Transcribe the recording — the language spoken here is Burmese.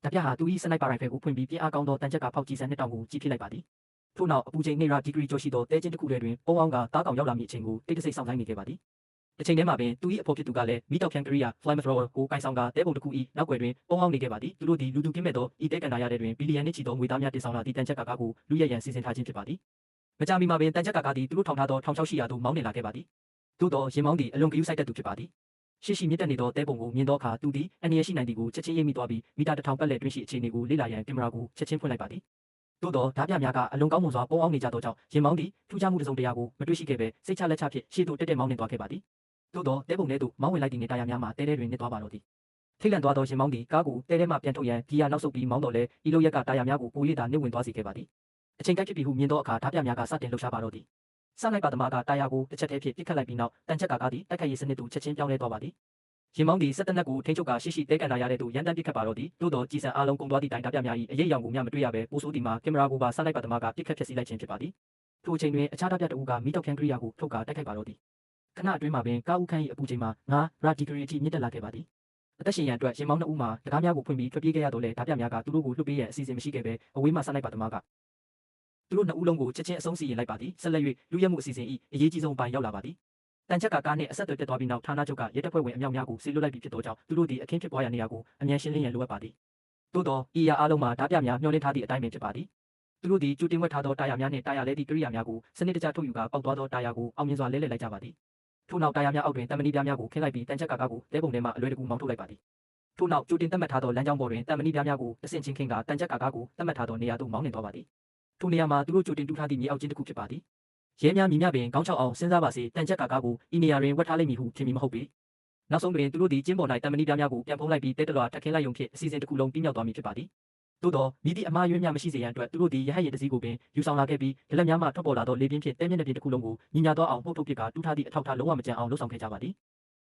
ဓာပြဟာသူ၏စနိုက်ပါရိုင်ဖယ်ကိုဖွင့်ပြီးပြင်းအားကောင်းသောတန်ချက်ကဖောက်ကြီးစံနှစ်တောင်ကိုကြီးဖြစ်လိုက်ပါသည်ထို့နောက်အပူချိန်200ဒီဂရီကျော်ရှိသောတဲချင်းတစ်ခုထဲတွင်ပုံအောင်ကတားကောင်ရောက်လာမည့်အချိန်ကိုတိတ်တဆိတ်ဆောင်ဆိုင်နေခဲ့ပါသည်တစ်ချိန်တည်းမှာပင်သူ၏အဖေဖြစ်သူကလည်းမိတောက်ဖြန်ကရိယာ flamethrower ကိုကင်ဆောင်ကတဲပုံတစ်ခု၏နောက်ွယ်တွင်ပုံအောင်နေခဲ့ပါသည်သူတို့သည်လူသူကင်းမဲ့သောဤတဲကန်နာရတဲ့တွင်ဘီလီယံနှင့်ချီသောငွေသားများတင်ဆောင်လာသည့်တန်ချက်ကာကားကိုလူရဲရန်စီစဉ်ထားခြင်းဖြစ်ပါသည်မကြာမီမှာပင်တန်ချက်ကာကားသည်သူတို့ထောင်ထားသော1600သို့မောင်းနှင်လာခဲ့ပါသည်သို့သောရင်မောင်းသည်အလွန်ဂရုစိုက်တတ်သူဖြစ်ပါသည်ရှိမြင့်တက်နေသောတဲပုံကိုမြင်သောအခါသူသည်အန္တရာယ်ရှိနိုင်သည်ကိုချက်ချင်းရိပ်မိသွားပြီးမီတာ1000ပတ်လည်တွင်းရှိအခြေအနေကိုလေ့လာရန်ကင်မရာကိုချက်ချင်းဖွင့်လိုက်ပါသည်သို့သောဓာပြများကအလွန်ကောင်းမွန်စွာပုံအောင်နေကြသောကြောင့်ရင်မောင်းသည်ထူးခြားမှုတစ်စုံတရာကိုမတွေ့ရှိခဲ့ဘဲစိတ်ချလက်ချဖြင့်ရှေ့သို့တက်မောင်းနှင်သွားခဲ့ပါသည်သို့သောတဲပုံထဲသို့မောင်းဝင်လိုက်သည့်နေတရားများမှာတဲထဲတွင်နစ်သွားပါတော့သည်ထိတ်လန့်သွားသောရင်မောင်းသည်ကားကိုတဲထဲမှပြန်ထုတ်ရန်ဂီယာနောက်ဆုတ်ပြီးမောင်းတော်လဲဤလိုရက်ကတာယာများကိုပို၍သာနစ်ဝင်သွားစေခဲ့ပါသည်အချိန်ကိုက်ဖြစ်ပြီးဟုမြင်သောအခါဓာပြများကစတင်လှုပ်ရှားပါတော့သည်စလိုက်ပါသမားကတာယာကိုတစ်ချက်တည်းဖြင့်ပြစ်ခတ်လိုက်ပြီးနောက်တန်ချက်ကားသည်တိုက်ခိုက်ရေးစနစ်သို့ချက်ချင်းပြောင်းလဲသွားပါသည်ရင်မောင်းသည်စက်တနက်ကိုထိန်းချုပ်ကရှိတဲကန်လာရတဲ့သို့ရန်တမ်းပြစ်ခတ်ပါတော့သည်သို့သောကြည်စံအားလုံးကုန်သွားသည့်တိုင်ဓာပြများ၏အရေးအယောင်ကိုမျှမတွေ့ရဘဲပိုဆိုးသည်မှာကင်မရာကိုပါစလိုက်ပါသမားကပြစ်ခတ်ဖျက်ဆီးလိုက်ခြင်းဖြစ်ပါသည်ထိုအချိန်တွင်အခြားဓာပြတအုပ်ကမိတောက်ဖြန်ကရိယာကိုထုတ်ကတိုက်ခိုက်ပါတော့သည်ခဏအတွင်းမှာပင်ကားဦးခန်း၏အပူချိန်မှာ9ရာဒီဂရီအထိမြင့်တက်လာခဲ့ပါသည်အသက်ရှင်ရန်အတွက်ရင်မောင်း2ဦးမှာတကားများကိုဖွင့်ပြီးထွက်ပြေးခဲ့ရတော့လေဓာပြများကသူတို့ကိုလွှတ်ပေးရန်အစီအစဉ်မရှိခဲ့ဘဲအဝေးမှစလိုက်ပါသမားကသူတို့2ဦးလုံးကိုချက်ချင်းအဆုံးစီရင်လိုက်ပါသည်ဆက်လက်၍လူရဲမှုအစီအစဉ်၏အရေးကြီးဆုံးပိုင်းရောက်လာပါသည်တန်ချက်ကကားနှင့်အဆက်အသွယ်ပြတ်သွားပြီးနောက်ဌာနချုပ်ကရဲတပ်ဖွဲ့ဝင်အမြောက်များကိုဆေးလွတ်လိုက်ပြီးဖြစ်သောကြောင့်သူတို့သည်အခင်းဖြစ်ပွားရာနေရာကိုအမြန်ရှင်းလင်းရန်လိုအပ်ပါသည်သို့သောဤရာအားလုံးမှာဓာပြများမျှော်လင့်ထားသည့်အတိုင်းပင်ဖြစ်ပါသည်သူတို့သည်ကျူတင်ဝက်ထားသောတာယာများနှင့်တာယာလဲသည့်ကိရိယာများကိုစနစ်တကျထုတ်ယူကပေါက်သွားသောတာယာကိုအောင်မြင်စွာလဲလှယ်လိုက်ကြပါသည်ထို့နောက်တာယာများအောက်တွင်တံမဏိပြားများကိုခင်းလိုက်ပြီးတန်ချက်ကကားကိုတဲပုံထဲမှအလွယ်တကူမောင်းထုတ်လိုက်ပါသည်ထို့နောက်ကျူတင်သတ်မှတ်ထားသောလမ်းကြောင်းပေါ်တွင်တံမဏိပြားများကိုတဆင့်ချင်းခင်းကတန်ချက်ကကားကိုသတ်မှတ်ထားသောနေရာသို့မောင်းနှင်သွားပါသည်ထိုနေရာမှာသူတို့ကျူတင်တူးထားသည့်မြေအောက်ကျင်းတစ်ခုဖြစ်ပါသည်ရဲများမြပင်ခေါင်းချောက်အောင်စဉ်းစားပါစေတန်ချက်ကားကိုဤနေရာတွင်ဝတ်ထားလိမ့်မည်ဟုထင်မိမဟုတ်ပေနောက်ဆုံးတွင်သူတို့သည်ကျင်းပေါ်၌တံမဏိပြားများကိုပြန်ဖုံးလိုက်ပြီးတဲတလွာထက်ခင်းလိုက်ရုံဖြင့်အစီအစဉ်တစ်ခုလုံးပြီးမြောက်သွားမည်ဖြစ်ပါသည်သို့သောမိသည့်အမှားယွင်းများမရှိစေရန်အတွက်သူတို့သည်ရဟတ်ယာဉ်တစ်စီးကိုပင်ယူဆောင်လာခဲ့ပြီးဒလက်များမှထွက်ပေါ်လာသောလေပြင်းဖြင့်တဲမျက်နှာပြင်တစ်ခုလုံးကိုညီညာသောအောင်မှုတ်ထုတ်ပစ်ကတူးထားသည့်အထောက်ထားလုံးဝမကျန်အောင်လှုပ်ဆောင်ခဲ့ကြပါသည်